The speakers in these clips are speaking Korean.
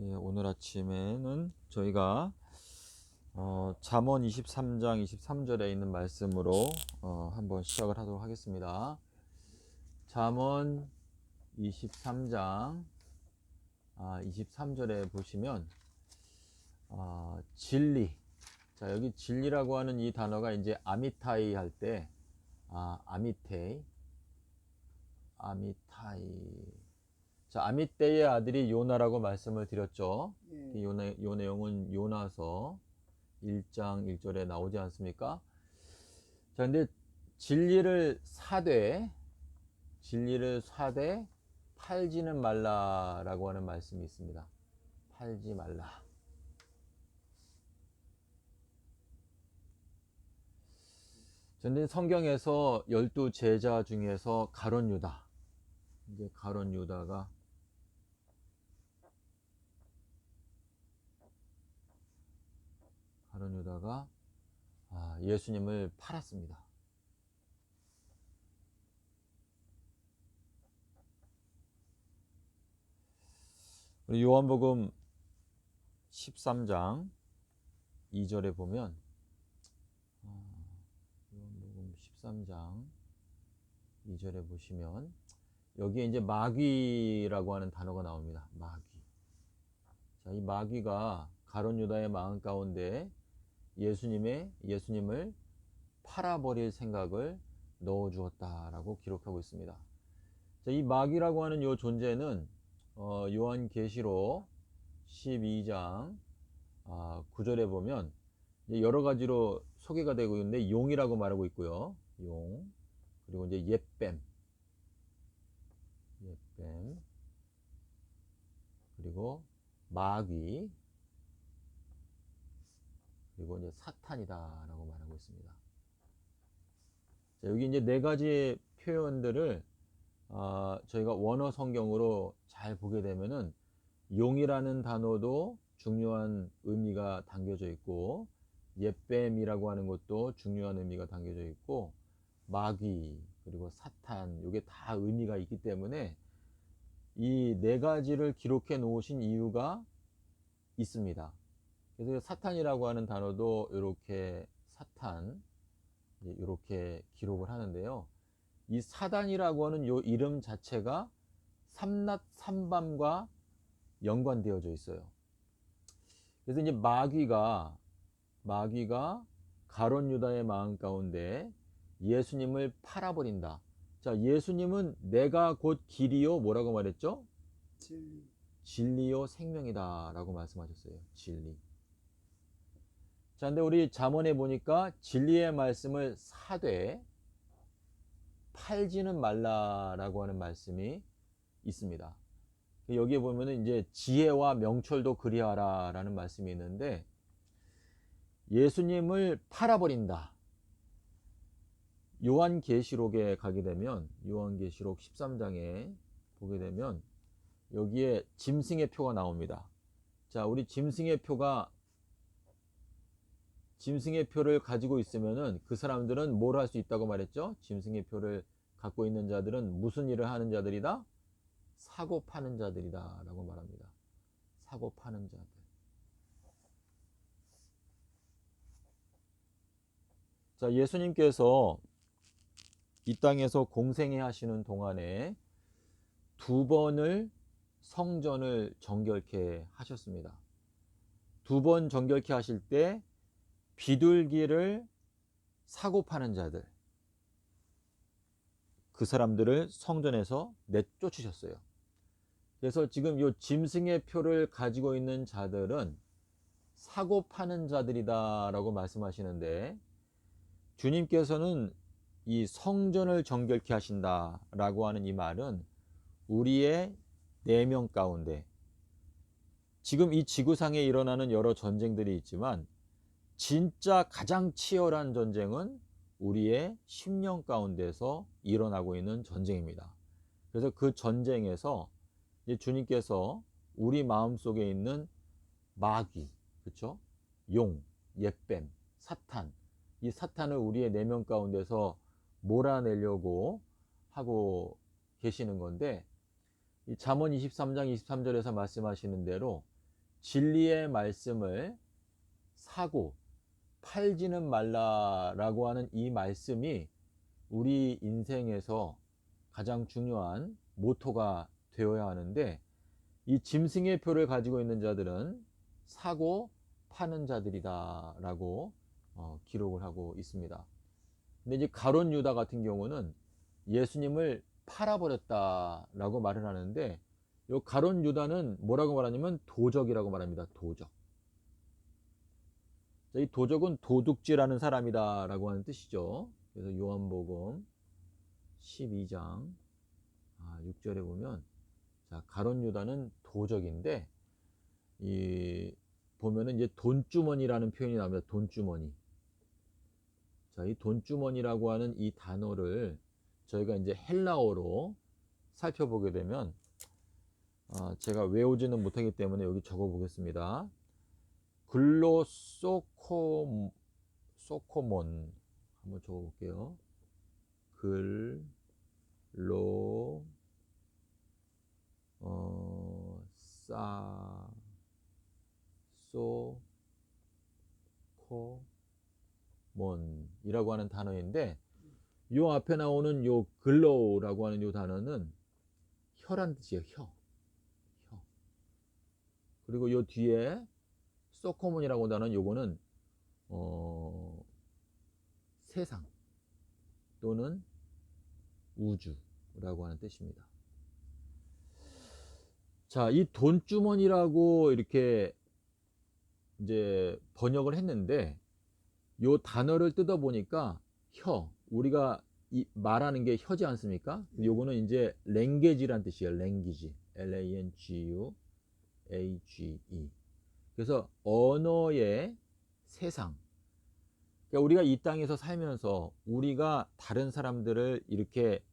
예, 오늘 아침에는 저희가 잠언 23장 23절에 있는 말씀으로 한번 시작을 하도록 하겠습니다. 잠언 23장 23절에 보시면 진리. 자, 여기 진리라고 하는 이 단어가 이제 아미타이 할 때 아미타이. 자, 아미떼의 아들이 요나라고 말씀을 드렸죠. 예. 요 내용은 요나서 1장 1절에 나오지 않습니까? 자, 근데 진리를 사되 팔지는 말라라고 하는 말씀이 있습니다. 팔지 말라. 근데 성경에서 12제자 중에서 가룟 유다. 이제 가룟 유다가 예수님을 팔았습니다. 우리 요한복음 13장 2절에 보면 요한복음 13장 2절에 보시면 여기에 이제 마귀라고 하는 단어가 나옵니다. 마귀. 자, 이 마귀가 가룟 유다의 마음 가운데 예수님을 팔아버릴 생각을 넣어 주었다라고 기록하고 있습니다. 자, 이 마귀라고 하는 이 존재는 요한계시록 12장 9절에 보면 여러 가지로 소개가 되고 있는데 용이라고 말하고 있고요. 용. 그리고 이제 옅뱀. 그리고 마귀. 그리고 이제 사탄이다라고 말하고 있습니다. 자, 여기 이제 네 가지 표현들을 저희가 원어 성경으로 잘 보게 되면은 용이라는 단어도 중요한 의미가 담겨져 있고 옅뱀이라고 하는 것도 중요한 의미가 담겨져 있고 마귀 그리고 사탄 이게 다 의미가 있기 때문에 이 네 가지를 기록해 놓으신 이유가 있습니다. 그래서 사탄이라고 하는 단어도 이렇게 사탄 이렇게 기록을 하는데요. 이 사단이라고 하는 요 이름 자체가 삼낮 삼밤과 연관되어져 있어요. 그래서 이제 마귀가 가룟 유다의 마음 가운데 예수님을 팔아버린다. 자, 예수님은 내가 곧 길이요 뭐라고 말했죠? 진리. 진리요 생명이다 라고 말씀하셨어요. 진리. 자, 근데 우리 잠언에 보니까 진리의 말씀을 사되 팔지는 말라라고 하는 말씀이 있습니다. 여기에 보면은 이제 지혜와 명철도 그리하라라는 말씀이 있는데 예수님을 팔아버린다. 요한계시록에 가게 되면 요한계시록 13장에 보게 되면 여기에 짐승의 표가 나옵니다. 자, 우리 짐승의 표를 가지고 있으면은 그 사람들은 뭘 할 수 있다고 말했죠? 짐승의 표를 갖고 있는 자들은 무슨 일을 하는 자들이다? 사고 파는 자들이다 라고 말합니다. 사고 파는 자들. 자, 예수님께서 이 땅에서 공생애 하시는 동안에 두 번을 성전을 정결케 하셨습니다. 두 번 정결케 하실 때 비둘기를 사고 파는 자들, 그 사람들을 성전에서 내쫓으셨어요. 그래서 지금 이 짐승의 표를 가지고 있는 자들은 사고 파는 자들이다 라고 말씀하시는데 주님께서는 이 성전을 정결케 하신다 라고 하는 이 말은 우리의 내면 가운데 지금 이 지구상에 일어나는 여러 전쟁들이 있지만 진짜 가장 치열한 전쟁은 우리의 심령 가운데서 일어나고 있는 전쟁입니다. 그래서 그 전쟁에서 주님께서 우리 마음속에 있는 마귀, 그렇죠? 용, 옅뱀, 사탄, 이 사탄을 우리의 내면 가운데서 몰아내려고 하고 계시는 건데 이 잠언 23장 23절에서 말씀하시는 대로 진리의 말씀을 사고 팔지는 말라라고 하는 이 말씀이 우리 인생에서 가장 중요한 모토가 되어야 하는데, 이 짐승의 표를 가지고 있는 자들은 사고 파는 자들이다 라고 기록을 하고 있습니다. 근데 이제 가룟 유다 같은 경우는 예수님을 팔아버렸다 라고 말을 하는데, 이 가룟 유다는 뭐라고 말하냐면 도적이라고 말합니다. 도적. 이 도적은 도둑질하는 사람이다 라고 하는 뜻이죠. 그래서 요한복음 12장 6절에 보면, 자, 가룟 유다는 도적인데, 이 보면은 이제 돈주머니라는 표현이 나옵니다. 돈주머니. 자, 이 돈주머니라고 하는 이 단어를 저희가 이제 헬라어로 살펴보게 되면, 제가 외우지는 못하기 때문에 여기 적어 보겠습니다. 글로소코몬 한번 적어 볼게요. 글로 사소코몬이라고 하는 단어인데, 요 앞에 나오는 요 글로우라고 하는 요 단어는 혀란 뜻이에요. 혀. 그리고 요 뒤에 소코몬이라고 하는 단어는 요거는 세상 또는 우주라고 하는 뜻입니다. 자, 이 돈주머니라고 이렇게 이제 번역을 했는데, 요 단어를 뜯어 보니까 우리가 말하는 게 혀지 않습니까? 요거는 이제 랭게지란 뜻이에요. 랭귀지. LANGUAGE. 그래서 언어의 세상. 그러니까 우리가 이 땅에서 살면서 우리가 다른 사람들을 이렇게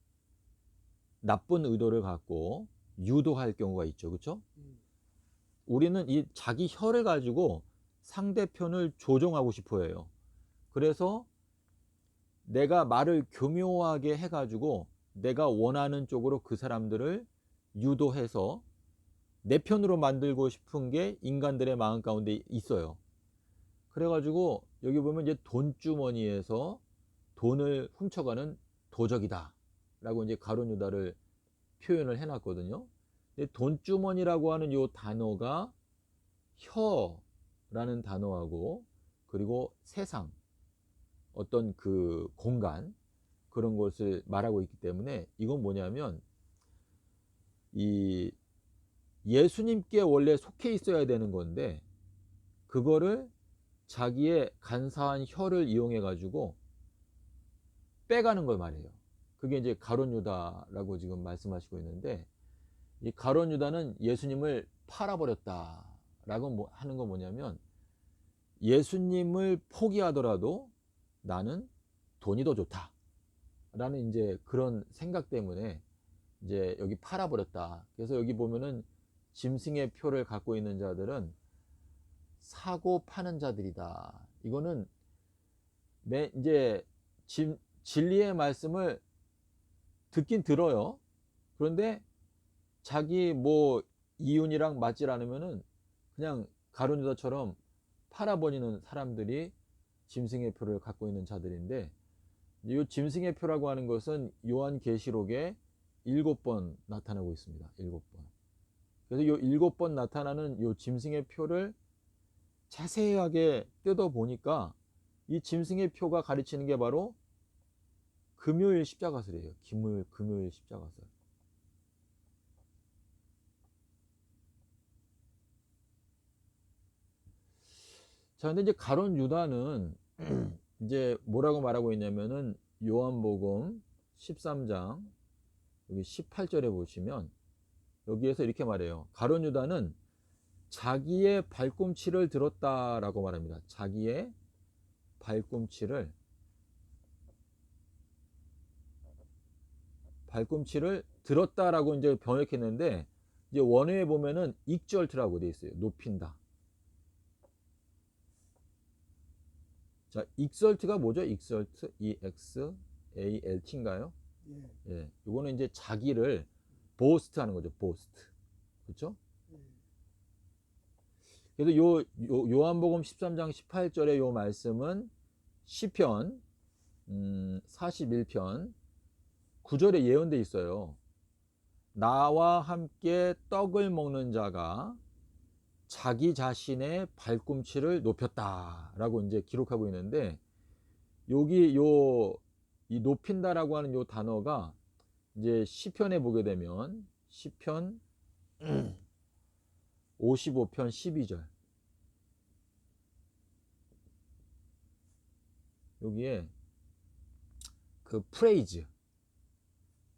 나쁜 의도를 갖고 유도할 경우가 있죠. 그렇죠? 우리는 이 자기 혀를 가지고 상대편을 조종하고 싶어 해요. 그래서 내가 말을 교묘하게 해가지고 내가 원하는 쪽으로 그 사람들을 유도해서 내 편으로 만들고 싶은 게 인간들의 마음 가운데 있어요. 그래가지고 여기 보면 이제 돈주머니에서 돈을 훔쳐가는 도적이다 라고 이제 가룟 유다를 표현을 해놨거든요. 근데 돈주머니라고 하는 요 단어가 혀라는 단어하고, 그리고 세상, 어떤 그 공간, 그런 것을 말하고 있기 때문에, 이건 뭐냐면 이 예수님께 원래 속해 있어야 되는 건데, 그거를 자기의 간사한 혀를 이용해 가지고 빼가는 걸 말해요. 그게 이제 가룟 유다라고 지금 말씀하시고 있는데, 이 가룟 유다는 예수님을 팔아버렸다라고 하는 건 뭐냐면, 예수님을 포기하더라도 나는 돈이 더 좋다 라는 이제 그런 생각 때문에 이제 여기 팔아버렸다. 그래서 여기 보면은 짐승의 표를 갖고 있는 자들은 사고 파는 자들이다. 이거는 이제 진리의 말씀을 듣긴 들어요. 그런데 자기 뭐 이윤이랑 맞질 않으면은 그냥 가룟 유다처럼 팔아버리는 사람들이 짐승의 표를 갖고 있는 자들인데, 이 짐승의 표라고 하는 것은 요한계시록에 7번 나타나고 있습니다. 7번. 그래서 이 7번 나타나는 이 짐승의 표를 자세하게 뜯어 보니까 이 짐승의 표가 가르치는 게 바로 금요일 십자가설이에요. 금요일 십자가설. 자, 근데 이제 가룟 유다는 이제 뭐라고 말하고 있냐면은 요한복음 13장 여기 18절에 보시면 여기에서 이렇게 말해요. 가룟 유다는 자기의 발꿈치를 들었다라고 말합니다. 자기의 발꿈치를 들었다라고 이제 번역했는데, 이제 원어에 보면은 익절트라고 돼 있어요. 높인다. 자, 익설트가 뭐죠? 익설트, EXALT인가요? 예. 이거는 이제 자기를 보스트 하는 거죠. 보스트. 그렇죠? 그래서 요한복음 13장 18절의 요 말씀은 시편 41편 9절에 예언돼 있어요. 나와 함께 떡을 먹는 자가 자기 자신의 발꿈치를 높였다라고 이제 기록하고 있는데, 여기 이 높인다라고 하는 요 단어가 이제 시편에 보게 되면 시편 55편 12절, 여기에 그 프레이즈,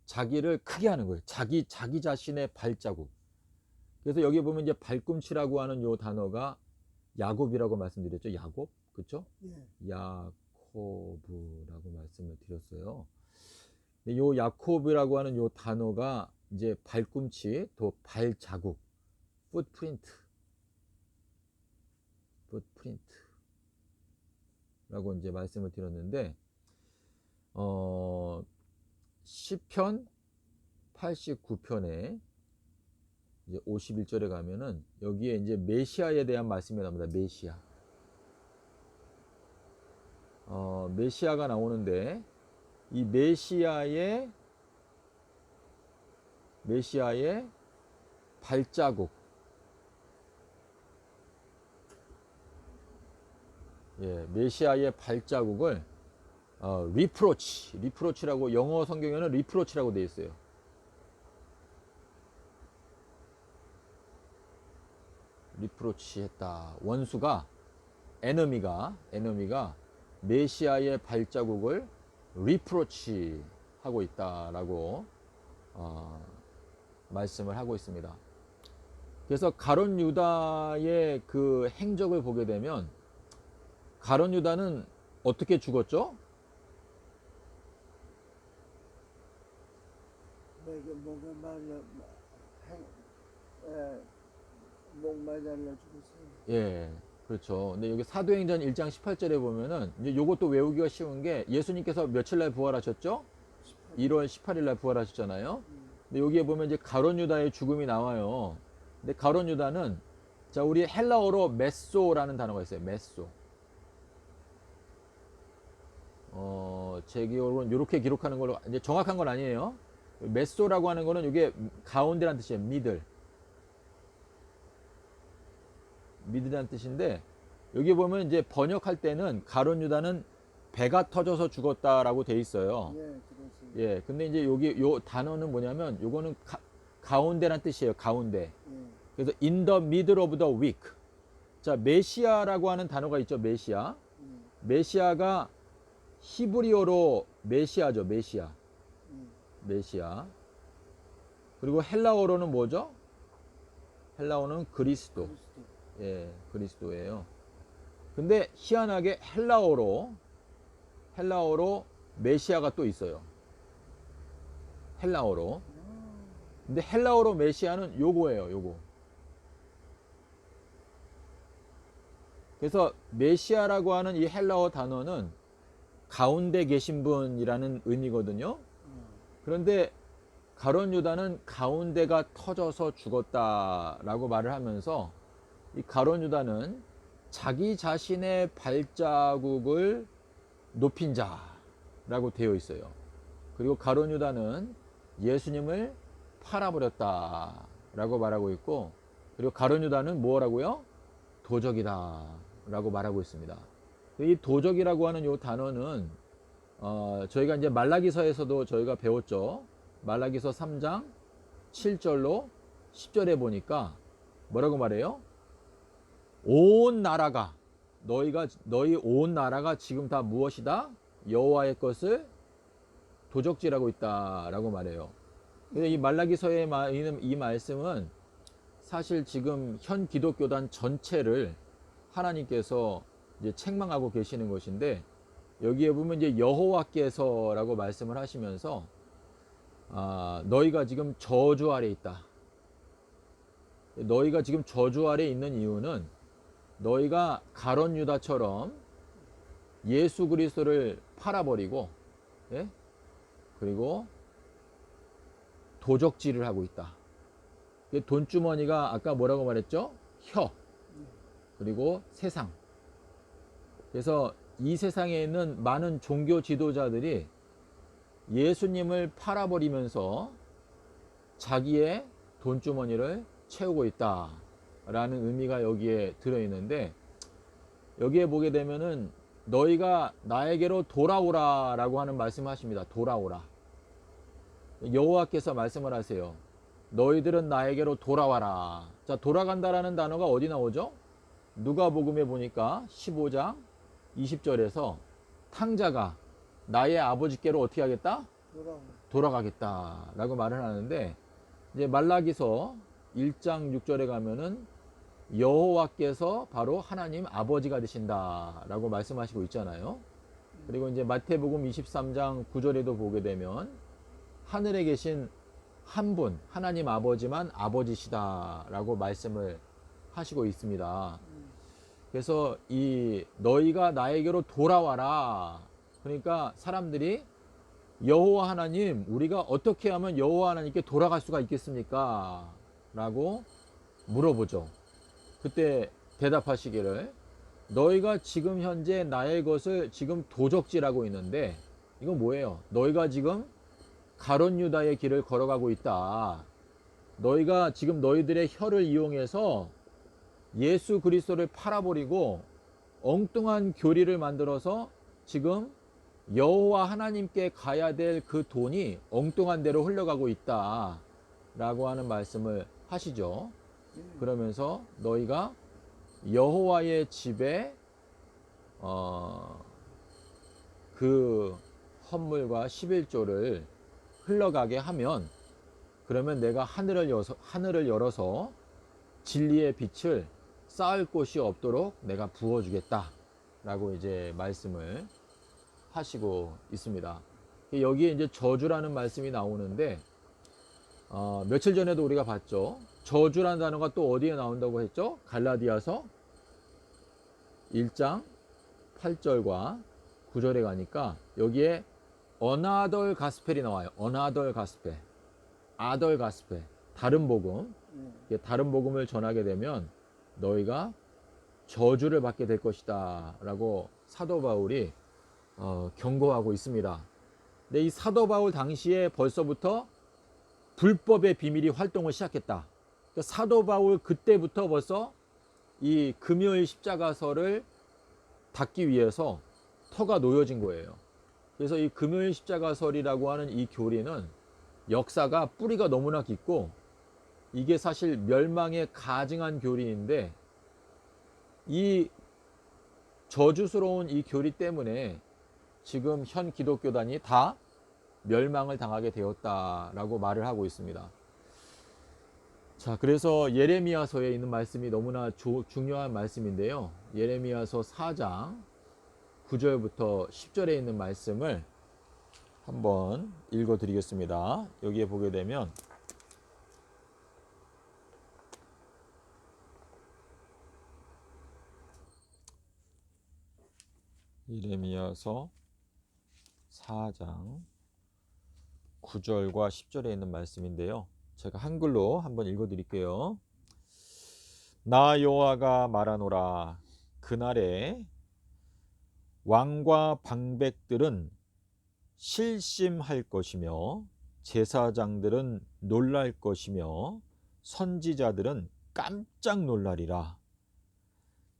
자기를 크게 하는 거예요. 자기 자신의 발자국. 그래서 여기 보면 이제 발꿈치라고 하는 요 단어가 야곱이라고 말씀드렸죠. 야곱, 그렇죠? 야코브라고 말씀을 드렸어요. 요 야코브라고 하는 요 단어가 이제 발꿈치, 또 발자국, 풋프린트라고 이제 말씀을 드렸는데, 시편 89편에 이제 51절에 가면은 여기에 이제 메시아에 대한 말씀이 나옵니다. 메시아가 나오는데, 이 메시아의 발자국, 메시아의 발자국을 리프로치라고, 영어 성경에는 리프로치라고 되어 있어요. 리프로치 했다. 원수가, 에너미가 메시아의 발자국을 리프로치 하고 있다라고 말씀을 하고 있습니다. 그래서 가룟 유다의 그 행적을 보게 되면, 가룟 유다는 어떻게 죽었죠? 목 말라 죽었어요. 예, 그렇죠. 근데 여기 사도행전 1장 18절에 보면은 이제 요것도 외우기가 쉬운 게, 예수님께서 며칠 날 부활하셨죠? 1월 18일 날 부활하셨잖아요. 근데 여기에 보면 이제 가룟 유다의 죽음이 나와요. 근데 가룟 유다는, 자, 우리 헬라어로 메소라는 단어가 있어요. 메소. 제 기억으로는 이렇게 기록하는 걸로, 이제 정확한 건 아니에요. 메소라고 하는 거는 이게 가운데라는 뜻이에요. 미드라는 뜻인데, 여기 보면 이제 번역할 때는 가룟 유다는 배가 터져서 죽었다라고 돼 있어요. 예, 근데 이제 여기 요 단어는 뭐냐면, 요거는 가운데란 뜻이에요. 가운데. 그래서 in the middle of the week. 자, 메시아라고 하는 단어가 있죠. 메시아가 히브리어로 메시아죠. 메시아. 그리고 헬라어로는 뭐죠? 헬라어는 그리스도. 예, 그리스도예요. 근데 희한하게 헬라어로 메시아가 또 있어요. 헬라어로. 근데 헬라어로 메시아는 요거예요. 요거. 그래서 메시아라고 하는 이 헬라어 단어는 가운데 계신 분이라는 의미거든요. 그런데 가룟 유다는 가운데가 터져서 죽었다라고 말을 하면서, 이 가룟 유다는 자기 자신의 발자국을 높인 자라고 되어 있어요. 그리고 가룟 유다는 예수님을 팔아버렸다라고 말하고 있고, 그리고 가룟 유다는 뭐라고요? 도적이다라고 말하고 있습니다. 이 도적이라고 하는 이 단어는 저희가 이제 말라기서에서도 저희가 배웠죠. 말라기서 3장 7절로 10절에 보니까 뭐라고 말해요? 온 나라가, 너희 온 나라가 지금 다 무엇이다? 여호와의 것을 도적질하고 있다라고 말해요. 그래서 이 말라기서의 이 말씀은 사실 지금 현 기독교단 전체를 하나님께서 이제 책망하고 계시는 것인데, 여기에 보면 이제 여호와께서라고 말씀을 하시면서, 너희가 지금 저주 아래 있다. 너희가 지금 저주 아래 있는 이유는, 너희가 가룟 유다처럼 예수 그리스도를 팔아버리고, 예? 그리고 도적질을 하고 있다. 돈주머니가 아까 뭐라고 말했죠? 그리고 세상. 그래서 이 세상에 있는 많은 종교 지도자들이 예수님을 팔아버리면서 자기의 돈주머니를 채우고 있다라는 의미가 여기에 들어있는데, 여기에 보게 되면은 너희가 나에게로 돌아오라 라고 하는 말씀을 하십니다. 돌아오라. 여호와께서 말씀을 하세요. 너희들은 나에게로 돌아와라. 자, 돌아간다라는 단어가 어디 나오죠? 누가복음에 보니까 15장 20절에서 탕자가 나의 아버지께로 어떻게 하겠다? 돌아가겠다 라고 말을 하는데, 이제 말라기서 1장 6절에 가면은 여호와께서 바로 하나님 아버지가 되신다 라고 말씀하시고 있잖아요. 그리고 이제 마태복음 23장 9절에도 보게 되면 하늘에 계신 한 분, 하나님 아버지만 아버지시다 라고 말씀을 하시고 있습니다. 그래서 이 너희가 나에게로 돌아와라. 그러니까 사람들이 여호와 하나님, 우리가 어떻게 하면 여호와 하나님께 돌아갈 수가 있겠습니까? 라고 물어보죠. 그때 대답하시기를, 너희가 지금 현재 나의 것을 지금 도적질하고 있는데, 이건 뭐예요? 너희가 지금 가룟 유다의 길을 걸어가고 있다. 너희가 지금 너희들의 혀를 이용해서 예수 그리스도를 팔아버리고 엉뚱한 교리를 만들어서 지금 여호와 하나님께 가야 될 그 돈이 엉뚱한 데로 흘러가고 있다 라고 하는 말씀을 하시죠. 그러면서 너희가 여호와의 집에 그 헌물과 11조를 흘러가게 하면, 그러면 내가 하늘을 열어서 진리의 빛을 쌓을 곳이 없도록 내가 부어주겠다 라고 이제 말씀을 하시고 있습니다. 여기에 이제 저주라는 말씀이 나오는데, 며칠 전에도 우리가 봤죠. 저주라는 단어가 또 어디에 나온다고 했죠? 갈라디아서 1장 8절과 9절에 가니까 여기에 어나덜 가스펠이 나와요. 어나덜 가스펠, 아덜 가스펠, 다른 복음. 다른 복음을 전하게 되면 너희가 저주를 받게 될 것이다 라고 사도 바울이 경고하고 있습니다. 근데 이 사도 바울 당시에 벌써부터 불법의 비밀이 활동을 시작했다. 그러니까 사도 바울 그때부터 벌써 이 금요일 십자가서를 닫기 위해서 터가 놓여진 거예요. 그래서 이 금요일 십자가설이라고 하는 이 교리는 역사가 뿌리가 너무나 깊고, 이게 사실 멸망에 가증한 교리인데, 이 저주스러운 이 교리 때문에 지금 현 기독교단이 다 멸망을 당하게 되었다라고 말을 하고 있습니다. 자, 그래서 예레미야서에 있는 말씀이 너무나 중요한 말씀인데요. 예레미야서 4장 9절부터 10절에 있는 말씀을 한번 읽어 드리겠습니다. 여기에 보게 되면 예레미야서 4장 9절과 10절에 있는 말씀인데요. 제가 한글로 한번 읽어 드릴게요. 나 여호와가 말하노라. 그날에 왕과 방백들은 실심할 것이며 제사장들은 놀랄 것이며 선지자들은 깜짝 놀라리라.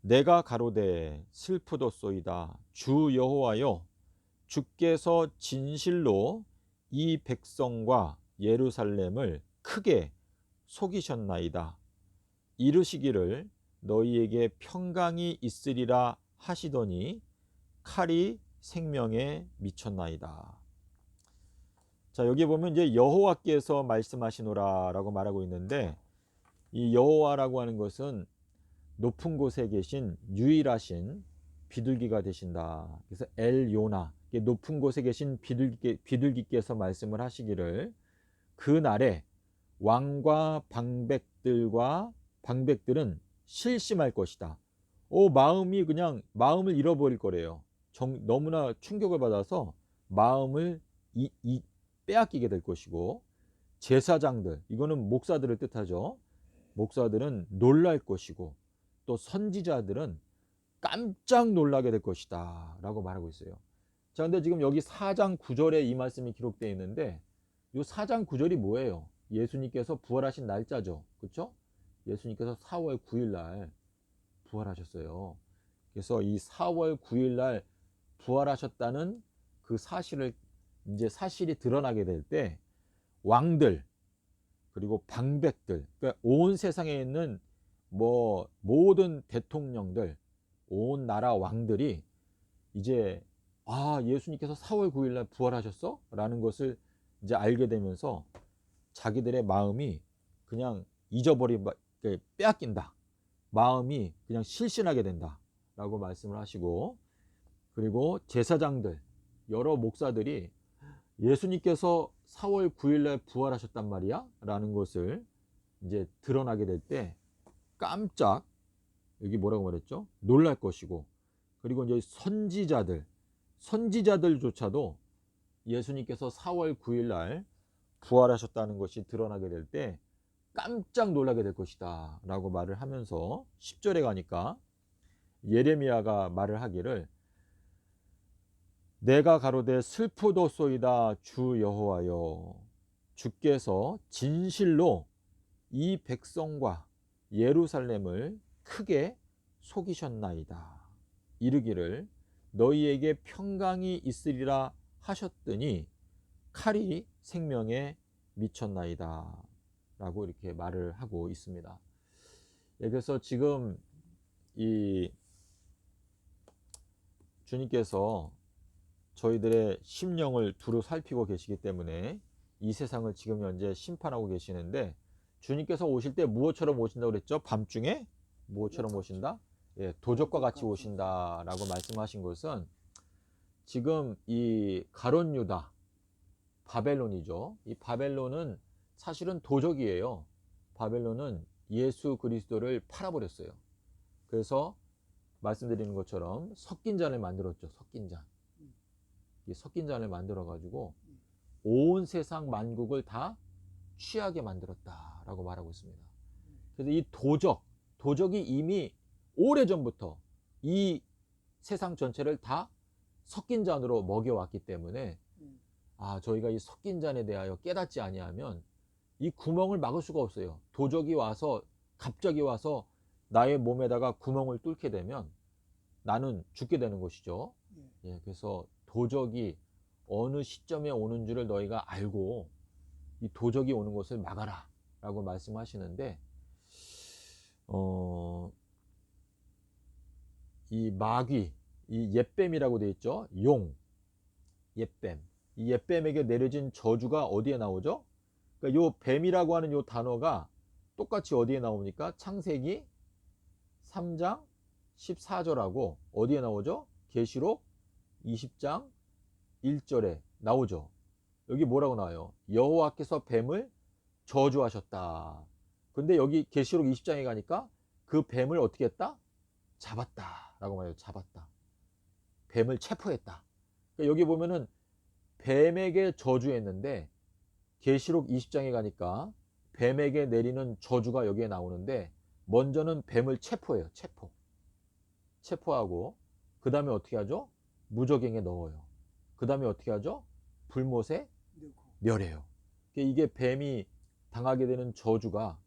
내가 가로되 슬프도소이다. 주 여호와여, 주께서 진실로 이 백성과 예루살렘을 크게 속이셨나이다. 이르시기를 너희에게 평강이 있으리라 하시더니 칼이 생명에 미쳤나이다. 자, 여기 보면 이제 여호와께서 말씀하시노라라고 말하고 있는데, 이 여호와라고 하는 것은 높은 곳에 계신 유일하신 비둘기가 되신다. 그래서 엘요나, 높은 곳에 계신 비둘기께서 말씀을 하시기를 그날에 왕과 방백들은 실심할 것이다. 마음을 잃어버릴 거래요. 너무나 충격을 받아서 마음을 빼앗기게 될 것이고, 제사장들, 이거는 목사들을 뜻하죠. 목사들은 놀랄 것이고, 또 선지자들은 깜짝 놀라게 될 것이다 라고 말하고 있어요. 자, 근데 지금 여기 4장 9절에 이 말씀이 기록되어 있는데 이 4장 9절이 뭐예요? 예수님께서 부활하신 날짜죠. 그렇죠? 예수님께서 4월 9일 날 부활하셨어요. 그래서 이 4월 9일 날 부활하셨다는 그 사실을 이제 사실이 드러나게 될 때 왕들 그리고 방백들, 그러니까 온 세상에 있는 뭐 모든 대통령들, 온 나라 왕들이 이제 아, 예수님께서 4월 9일 날 부활하셨어? 라는 것을 이제 알게 되면서 자기들의 마음이 그냥 빼앗긴다. 마음이 그냥 실신하게 된다. 라고 말씀을 하시고, 그리고 제사장들, 여러 목사들이 예수님께서 4월 9일 날 부활하셨단 말이야? 라는 것을 이제 드러나게 될 때 깜짝, 여기 뭐라고 말했죠? 놀랄 것이고, 그리고 이제 선지자들조차도 예수님께서 4월 9일 날 부활하셨다는 것이 드러나게 될 때 깜짝 놀라게 될 것이다 라고 말을 하면서 10절에 가니까 예레미야가 말을 하기를 내가 가로되 슬프도소이다 주 여호와여 주께서 진실로 이 백성과 예루살렘을 크게 속이셨나이다. 이르기를 너희에게 평강이 있으리라 하셨더니 칼이 생명에 미쳤나이다. 라고 이렇게 말을 하고 있습니다. 그래서 지금 이 주님께서 저희들의 심령을 두루 살피고 계시기 때문에 이 세상을 지금 현재 심판하고 계시는데 주님께서 오실 때 무엇처럼 오신다고 그랬죠? 밤중에 무엇처럼 오신다? 예, 도적과 같이 오신다라고 말씀하신 것은 지금 이 가룟 유다 바벨론이죠. 이 바벨론은 사실은 도적이에요. 바벨론은 예수 그리스도를 팔아버렸어요. 그래서 말씀드리는 것처럼 섞인 잔을 만들었죠. 섞인 잔. 이 섞인 잔을 만들어 가지고 온 세상 만국을 다 취하게 만들었다라고 말하고 있습니다. 그래서 이 도적이 이미 오래전부터 이 세상 전체를 다 섞인 잔으로 먹여왔기 때문에 아, 저희가 이 섞인 잔에 대하여 깨닫지 아니하면 이 구멍을 막을 수가 없어요. 도적이 와서 갑자기 와서 나의 몸에다가 구멍을 뚫게 되면 나는 죽게 되는 것이죠. 예, 그래서 도적이 어느 시점에 오는 줄을 너희가 알고 이 도적이 오는 것을 막아라 라고 말씀하시는데 이 마귀, 이 옅뱀이라고 되어 있죠. 옅뱀. 이 옅뱀에게 내려진 저주가 어디에 나오죠? 그러니까 요 뱀이라고 하는 요 단어가 똑같이 어디에 나옵니까? 창세기 3장 14절하고 어디에 나오죠? 계시록 20장 1절에 나오죠. 여기 뭐라고 나와요? 여호와께서 뱀을 저주하셨다. 근데 여기 계시록 20장에 가니까 그 뱀을 어떻게 했다? 잡았다 라고 말해요. 잡았다. 뱀을 체포했다. 그러니까 여기 보면은 뱀에게 저주했는데 계시록 20장에 가니까 뱀에게 내리는 저주가 여기에 나오는데 먼저는 뱀을 체포해요. 체포하고 그 다음에 어떻게 하죠? 무저갱에 넣어요. 그 다음에 어떻게 하죠? 불못에 멸해요. 이게 뱀이 당하게 되는 저주가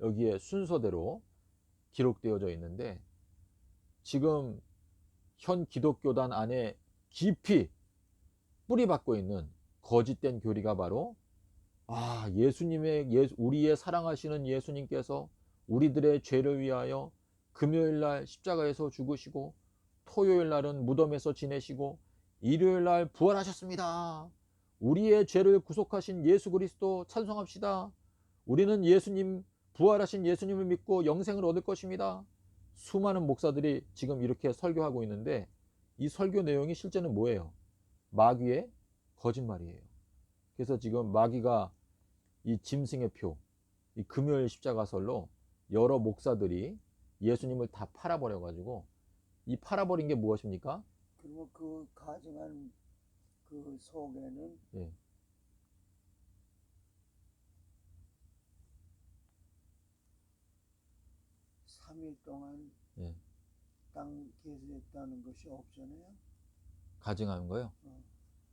여기에 순서대로 기록되어져 있는데 지금 현 기독교단 안에 깊이 뿌리박고 있는 거짓된 교리가 바로 우리의 사랑하시는 예수님께서 우리들의 죄를 위하여 금요일날 십자가에서 죽으시고 토요일날은 무덤에서 지내시고 일요일날 부활하셨습니다. 우리의 죄를 구속하신 예수 그리스도 찬송합시다. 우리는 부활하신 예수님을 믿고 영생을 얻을 것입니다. 수많은 목사들이 지금 이렇게 설교하고 있는데 이 설교 내용이 실제는 뭐예요? 마귀의 거짓말이에요. 그래서 지금 마귀가 이 짐승의 표, 이 금요일 십자가설로 여러 목사들이 예수님을 다 팔아버려가지고 이 팔아버린 게 무엇입니까? 그리고 그 가정한 그 속에는 예. 3일 동안 예. 땅 계수했다는 것이 없잖아요. 가증한 거요?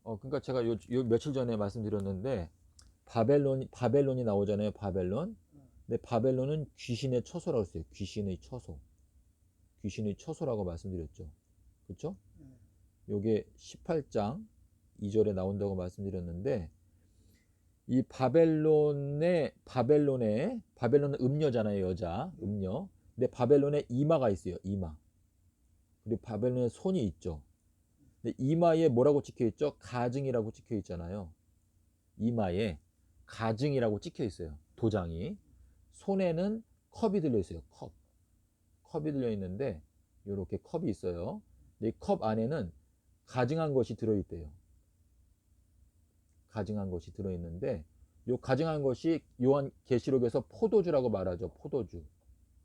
어, 그러니까 제가 요 며칠 전에 말씀드렸는데 바벨론이 나오잖아요. 바벨론. 어, 근데 바벨론은 귀신의 처소라고 했어요. 귀신의 처소. 귀신의 처소라고 말씀드렸죠. 그렇죠? 요게 18장 2절에 나온다고 말씀드렸는데 이 바벨론은 음녀잖아요. 여자. 음녀. 근데 바벨론에 이마가 있어요. 이마. 그리고 바벨론에 손이 있죠. 근데 이마에 뭐라고 찍혀 있죠? 가증이라고 찍혀 있잖아요. 이마에 가증이라고 찍혀 있어요. 도장이. 손에는 컵이 들려 있어요. 컵이 들려 있는데 이렇게 컵이 있어요. 이 컵 안에는 가증한 것이 들어 있대요. 가증한 것이 들어 있는데 요 가증한 것이 요한 계시록에서 포도주라고 말하죠. 포도주.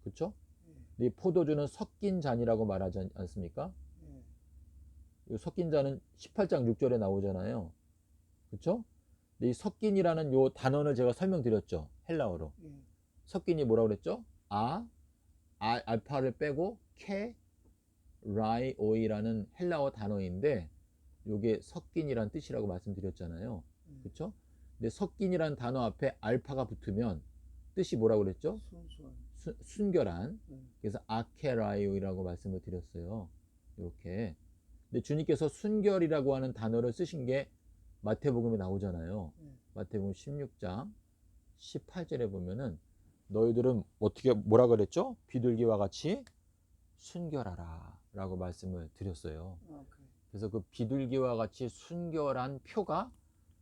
그렇죠? 이 포도주는 섞인 잔이라고 말하지 않습니까? 이 섞인 잔은 18장 6절에 나오잖아요. 그렇죠? 이 섞인이라는 요 단어를 제가 설명드렸죠. 헬라어로. 섞인이 뭐라고 그랬죠? 알파를 빼고 라이오이라는 헬라어 단어인데 요게 섞인이란 뜻이라고 말씀드렸잖아요. 그렇죠? 근데 섞인이란 단어 앞에 알파가 붙으면 뜻이 뭐라고 그랬죠? 순결한. 그래서 아케라이오이라고 말씀을 드렸어요. 이렇게. 근데 주님께서 순결이라고 하는 단어를 쓰신 게 마태복음에 나오잖아요. 마태복음 16장 18절에 보면은 너희들은 어떻게 뭐라 그랬죠? 비둘기와 같이 순결하라 라고 말씀을 드렸어요. 그래서 그 비둘기와 같이 순결한 표가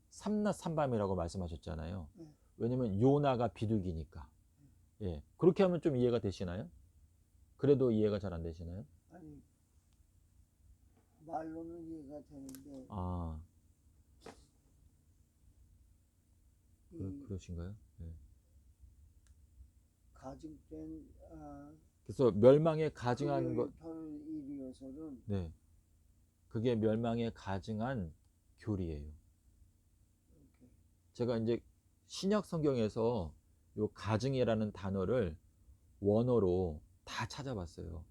삼낮 삼밤이라고 말씀하셨잖아요. 왜냐면 요나가 비둘기니까. 예, 그렇게 하면 좀 이해가 되시나요? 그래도 이해가 잘 안 되시나요? 아니, 말로는 이해가 되는데 그러신가요? 예. 가증된 그래서 멸망에 가증한 것, 일이어서는 네, 그게 멸망에 가증한 교리예요. 제가 이제 신약 성경에서 요 가증이라는 단어를 원어로 다 찾아봤어요.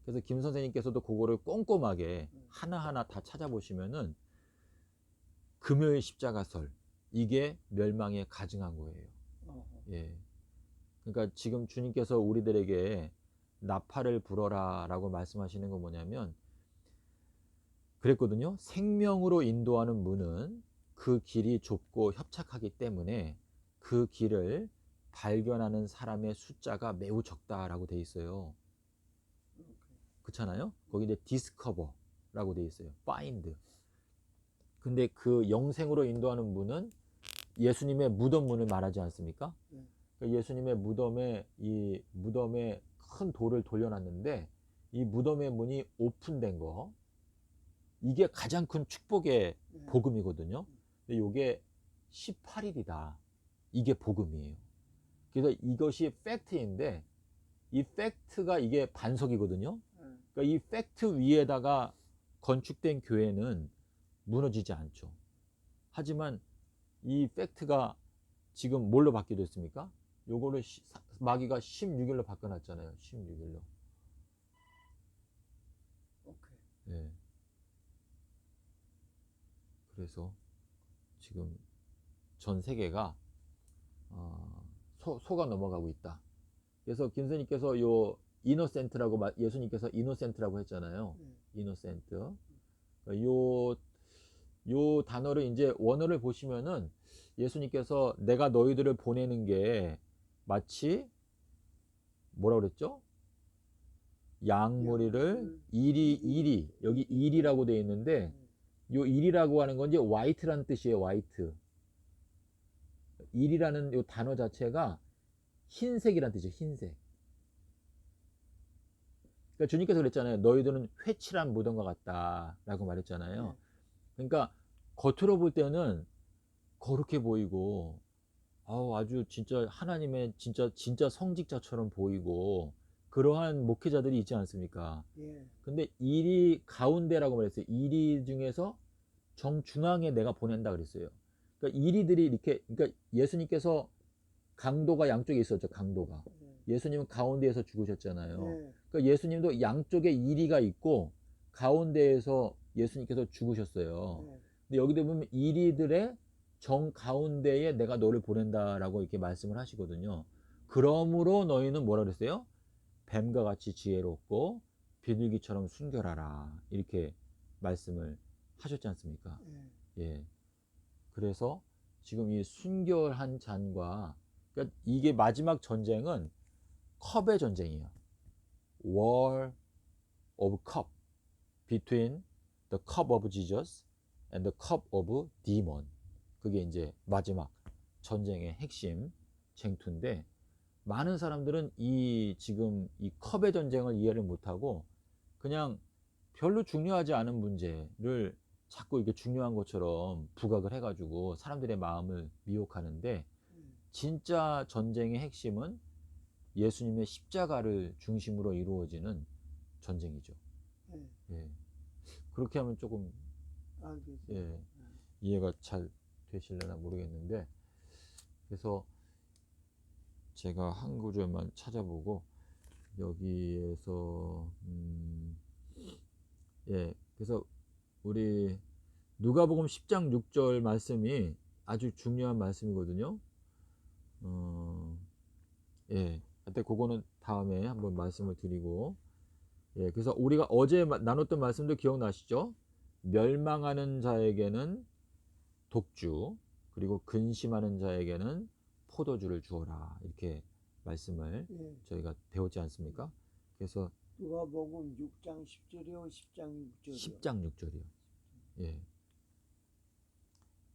그래서 김 선생님께서도 그거를 꼼꼼하게 하나하나 다 찾아보시면은 금요일 십자가설 이게 멸망에 가증한 거예요. 예. 그러니까 지금 주님께서 우리들에게 나팔을 불어라 라고 말씀하시는 건 뭐냐면 그랬거든요. 생명으로 인도하는 문은 그 길이 좁고 협착하기 때문에 그 길을 발견하는 사람의 숫자가 매우 적다라고 돼 있어요. 그렇잖아요. 거기 이제 디스커버라고 돼 있어요. 파인드. 근데 그 영생으로 인도하는 문은 예수님의 무덤 문을 말하지 않습니까? 그러니까 예수님의 이 무덤에 큰 돌을 돌려놨는데 이 무덤의 문이 오픈된 거 이게 가장 큰 축복의 복음이거든요. 근데 이게 18일이다. 이게 복음이에요. 그래서 이것이 팩트인데 이 팩트가 이게 반석이거든요. 그러니까 이 팩트 위에다가 건축된 교회는 무너지지 않죠. 하지만 이 팩트가 지금 뭘로 바뀌어졌습니까? 요거를 마귀가 16일로 바꿔놨잖아요. 16일로. 네. 그래서 지금 전 세계가 소가 넘어가고 있다. 그래서 김선님께서 요 이노센트라고 예수님께서 이노센트라고 했잖아요. 이노센트. 요 단어를 이제 원어를 보시면은 예수님께서 내가 너희들을 보내는 게 마치 뭐라 그랬죠? 양무리를 이리 여기 일이라고 되어 있는데 요 일이라고 하는 건 이제 화이트라는 뜻이에요. 화이트. 일이라는 요 단어 자체가 흰색이라는 뜻이에요. 흰색. 그러니까 주님께서 그랬잖아요. 너희들은 회칠한 무덤과 같다라고 말했잖아요. 그러니까 겉으로 볼 때는 거룩해 보이고 아주 진짜 하나님의 진짜 성직자처럼 보이고 그러한 목회자들이 있지 않습니까? 근데 일이 가운데라고 말했어요. 일이 중에서 정중앙에 내가 보낸다 그랬어요. 그러니까 이리들이 이렇게 그러니까 예수님께서 강도가 양쪽에 있었죠. 강도가. 예수님은 가운데에서 죽으셨잖아요. 네. 그러니까 예수님도 양쪽에 이리가 있고 가운데에서 예수님께서 죽으셨어요. 네. 근데 여기도 보면 이리들의 정 가운데에 내가 너를 보낸다라고 이렇게 말씀을 하시거든요. 그러므로 너희는 뭐라 그랬어요? 뱀과 같이 지혜롭고 비둘기처럼 순결하라 이렇게 말씀을 하셨지 않습니까? 네. 예. 그래서 지금 이 순결한 잔과 그러니까 이게 마지막 전쟁은 컵의 전쟁이에요. War of cup between the cup of Jesus and the cup of demon. 그게 이제 마지막 전쟁의 핵심 쟁투인데 많은 사람들은 이 지금 이 컵의 전쟁을 이해를 못하고 그냥 별로 중요하지 않은 문제를 자꾸 이렇게 중요한 것처럼 부각을 해가지고 사람들의 마음을 미혹하는데 진짜 전쟁의 핵심은 예수님의 십자가를 중심으로 이루어지는 전쟁이죠. 네. 예. 그렇게 하면 조금 알겠어요. 예, 이해가 잘 되실려나 모르겠는데 그래서 제가 한 구절만 찾아보고 여기에서 예, 그래서 우리 누가복음 10장 6절 말씀이 아주 중요한 말씀이거든요. 예, 그때 그거는 다음에 한번 말씀을 드리고 예, 그래서 우리가 어제 나눴던 말씀도 기억나시죠? 멸망하는 자에게는 독주 그리고 근심하는 자에게는 포도주를 주어라 이렇게 말씀을 예. 저희가 배웠지 않습니까? 그래서 누가복음 6장 10절이요, 10장 6절이요. 10장 6절이요. 예.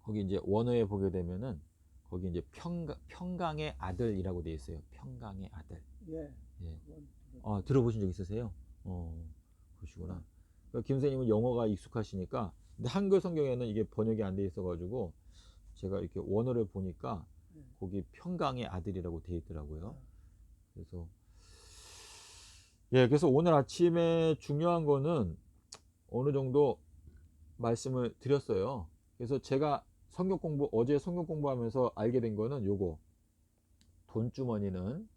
거기 이제 원어에 보게 되면은 거기 이제 평강의 아들이라고 되어 있어요. 평강의 아들. 예. 예. 그건 아, 들어보신 적 있으세요? 그러시구나. 그러니까 김 선생님은 영어가 익숙하시니까 근데 한글 성경에는 이게 번역이 안 돼 있어가지고 제가 이렇게 원어를 보니까 거기 평강의 아들이라고 돼 있더라고요. 그래서 예, 그래서 오늘 아침에 중요한 거는 어느 정도 말씀을 드렸어요. 그래서 제가 어제 성경 공부하면서 알게 된 거는 요거 돈주머니는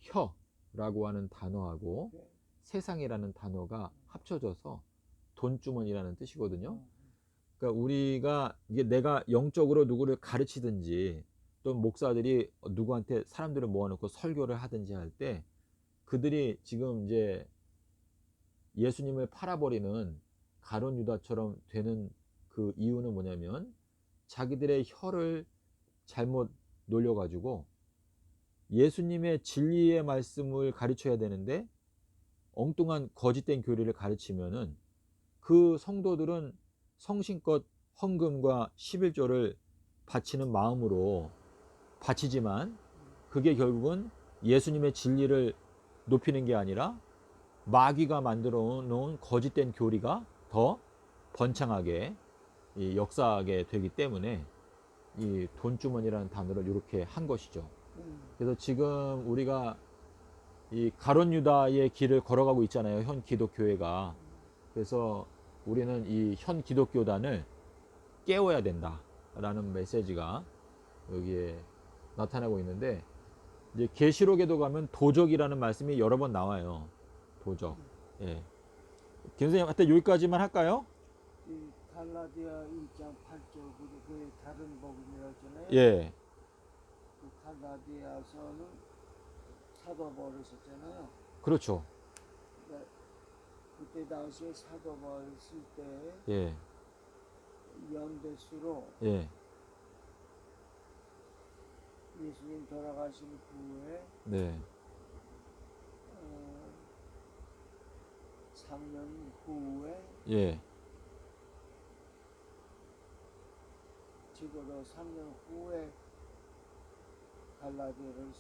혀라고 하는 단어하고 네. 세상이라는 단어가 합쳐져서 돈주머니라는 뜻이거든요. 그러니까 우리가 이게 내가 영적으로 누구를 가르치든지 또 목사들이 누구한테 사람들을 모아놓고 설교를 하든지 할 때 그들이 지금 이제 예수님을 팔아버리는 가룟 유다처럼 되는 그 이유는 뭐냐면 자기들의 혀를 잘못 놀려가지고 예수님의 진리의 말씀을 가르쳐야 되는데 엉뚱한 거짓된 교리를 가르치면은 그 성도들은 성심껏 헌금과 11조를 바치는 마음으로 바치지만 그게 결국은 예수님의 진리를 높이는 게 아니라 마귀가 만들어 놓은 거짓된 교리가 더 번창하게 역사하게 되기 때문에 이 돈주머니라는 단어를 이렇게 한 것이죠. 그래서 지금 우리가 이 가룟 유다의 길을 걸어가고 있잖아요. 현 기독교회가. 그래서 우리는 이 현 기독교단을 깨워야 된다라는 메시지가 여기에 나타나고 있는데 이제 계시록에도 가면 도적이라는 말씀이 여러 번 나와요. 도적. 예. 김 선생님, 하여튼 여기까지만 할까요? 이 갈라디아 2장 8절 그 다른 복음이라고 했잖아요. 예. 그 갈라디아서는 사도 바울이 있었잖아요. 그렇죠. 그러니까 그때 당시에 사도 바울이 있을 때 예. 연대수로 예. 예수님 돌아가신 후에 네. 3년 후에 예. 적어도 3년 후에 갈라디아를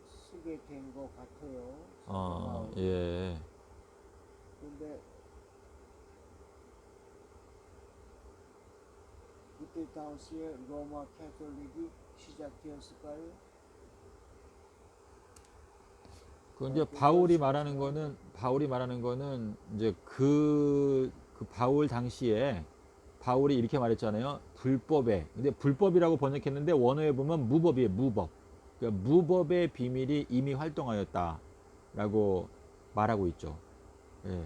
쓰게 된 것 같아요. 아, 예. 근데 그때 당시에 로마 캐톨릭이 시작되었을까요? 그 이제 바울이 말하는 거는 이제 그 바울 당시에 바울이 이렇게 말했잖아요. 불법에. 근데 불법이라고 번역했는데 원어에 보면 무법이에요. 무법. 그러니까 무법의 비밀이 이미 활동하였다라고 말하고 있죠. 예.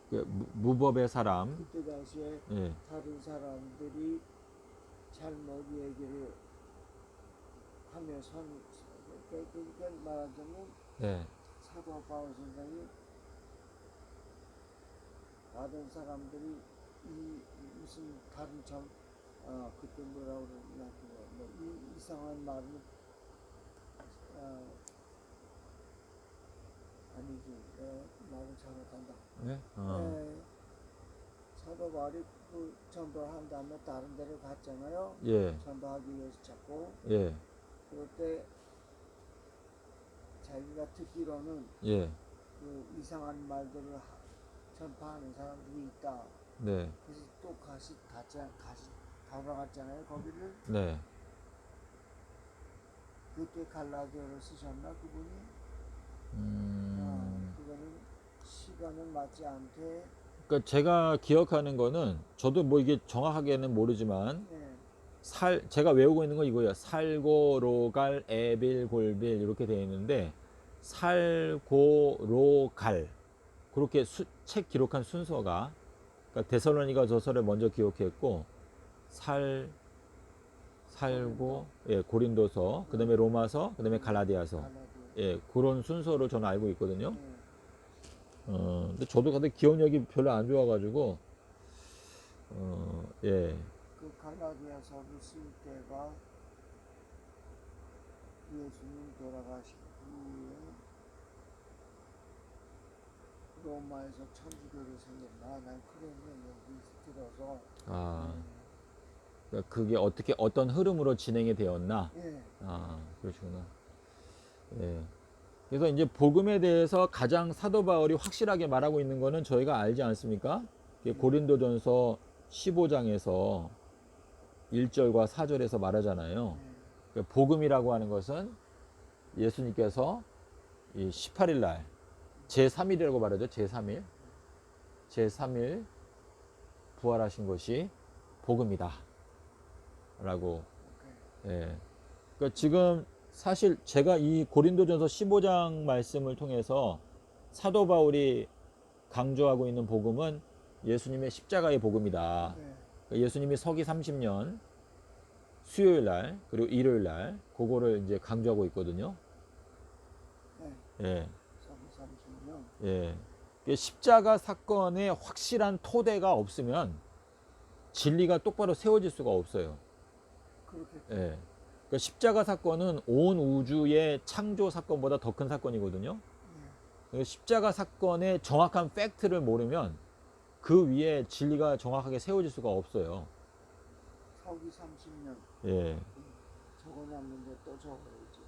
그러니까 무법의 사람. 그때 당시에 예. 다른 사람들이 잘못 얘기를 하며 그러니까 말하자면 예. 사도 바울 선생이 다른 사람들이 이 무슨 다른 그때 뭐라고 그러나 이 이상한 말을 아니지 말을 잘못한다. 예. 사도 바울이 그 전도한 다음에 다른 데로 갔잖아요. 예. 전도하기 위해서 찾고 예. 그럴 때 자기가 듣기로는 예. 그 이상한 말들을 전파하는 사람들이 있다. 네. 그래서 또 다시 돌아갔잖아요. 거기를 네. 그때 갈라디아를 쓰셨나 그분이? 그거는 시간은 맞지 않대. 그러니까 제가 기억하는 거는 저도 뭐 이게 정확하게는 모르지만 네. 제가 외우고 있는 건 이거예요. 살고 로갈 에빌 골빌 이렇게 되어 있는데 살고 로갈 그렇게 책 기록한 순서가 그러니까 데살로니가 저서를 먼저 기록했고 살고 예, 고린도서 그다음에 로마서 그다음에 갈라디아서 예, 그런 순서로 저는 알고 있거든요. 근데 저도 근데 기억력이 별로 안 좋아가지고 예. 그 갈라디아서를 쓸 때가 예수님 돌아가신 후에 로마에서 천주교를 생겼나? 난 그런 얘기 들어서. 그러니까 그게 어떤 흐름으로 진행이 되었나? 예. 그러시구나. 예. 그래서 이제 복음에 대해서 가장 사도 바울이 확실하게 말하고 있는 거는 저희가 알지 않습니까? 고린도전서 15장에서 1절과 4절에서 말하잖아요. 그러니까 복음이라고 하는 것은 예수님께서 이 18일 날 제3일이라고 말하죠. 제3일 부활하신 것이 복음이다 라고. 예. 그러니까 지금 사실 제가 이 고린도전서 15장 말씀을 통해서 사도 바울이 강조하고 있는 복음은 예수님의 십자가의 복음이다. 그러니까 예수님이 서기 30년 수요일 날 그리고 일요일 날 그거를 이제 강조하고 있거든요. 예. 서기 30년. 예. 십자가 사건에 확실한 토대가 없으면 진리가 똑바로 세워질 수가 없어요. 그렇게. 예. 그러니까 십자가 사건은 온 우주의 창조 사건보다 더 큰 사건이거든요. 십자가 사건의 정확한 팩트를 모르면 그 위에 진리가 정확하게 세워질 수가 없어요. 서기 30년. 예. 적어놨는데 또 적어야지.